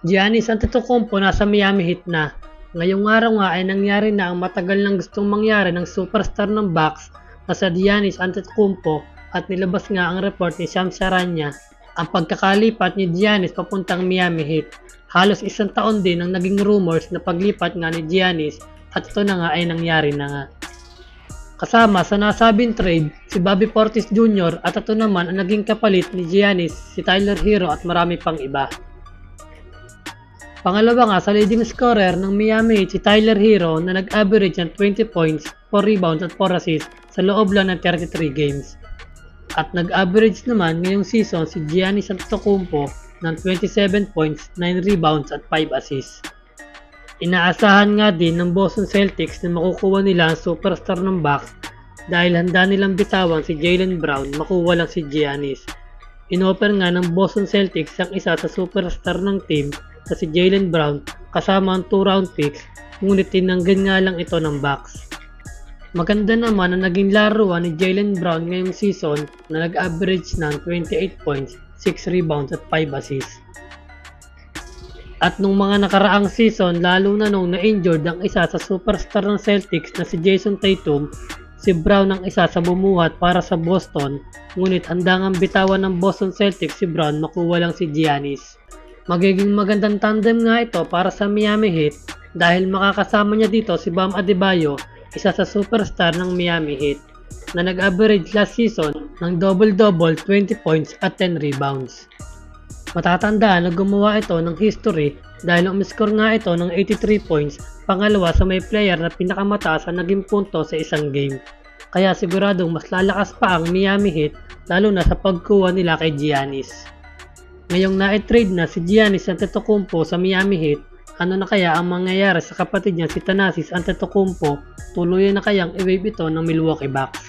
Giannis Antetokounmpo nasa Miami Heat na. Ngayong araw nga ay nangyari na ang matagal nang gustong mangyari ng superstar ng Bucks na si Giannis Antetokounmpo at nilabas nga ang report ni Shams Charania ang pagkakalipat ni Giannis papuntang Miami Heat. Halos isang taon din ang naging rumors na paglipat nga ni Giannis at ito na nga ay nangyari na nga. Kasama sa nasabing trade si Bobby Portis Jr. at ito naman ang naging kapalit ni Giannis, si Tyler Herro at marami pang iba. Pangalawa nga sa leading scorer ng Miami Heat si Tyler Herro na nag-average ng 20 points, 4 rebounds at 4 assists sa loob lang ng 33 games. At nag-average naman ngayong season si Giannis Antetokounmpo ng 27 points, 9 rebounds at 5 assists. Inaasahan nga din ng Boston Celtics na makukuha nila ang superstar ng Bucks dahil handa nilang bitawan si Jaylen Brown, makuha lang si Giannis. Inoffer nga ng Boston Celtics ang isa sa superstar ng team na si Jaylen Brown kasama ang 2 round picks, ngunit tinanggan nga lang ito ng Bucks. Maganda naman ang naging laruan ni Jaylen Brown ngayong season na nag-average ng 28 points, 6 rebounds at 5 assists. At nung mga nakaraang season, lalo na nung na-injured ang isa sa superstar ng Celtics na si Jason Tatum, si Brown ang isa sa bumuhat para sa Boston, ngunit handa ngang bitawan ng Boston Celtics si Brown, makuha lang si Giannis. Magiging magandang tandem nga ito para sa Miami Heat dahil makakasama niya dito si Bam Adebayo, isa sa superstar ng Miami Heat, na nag-average last season ng double-double, 20 points at 10 rebounds. Matatandaan na gumawa ito ng history dahil umiscore nga ito ng 83 points, pangalawa sa may player na pinakamataas ang naging punto sa isang game. Kaya siguradong mas lalakas pa ang Miami Heat lalo na sa pagkuha nila kay Giannis. Ngayong na-trade na si Giannis Antetokounmpo sa Miami Heat, ano na kaya ang mangyayari sa kapatid niya si Thanasis Antetokounmpo? Tuluyan na kayang i-wave ito ng Milwaukee Bucks?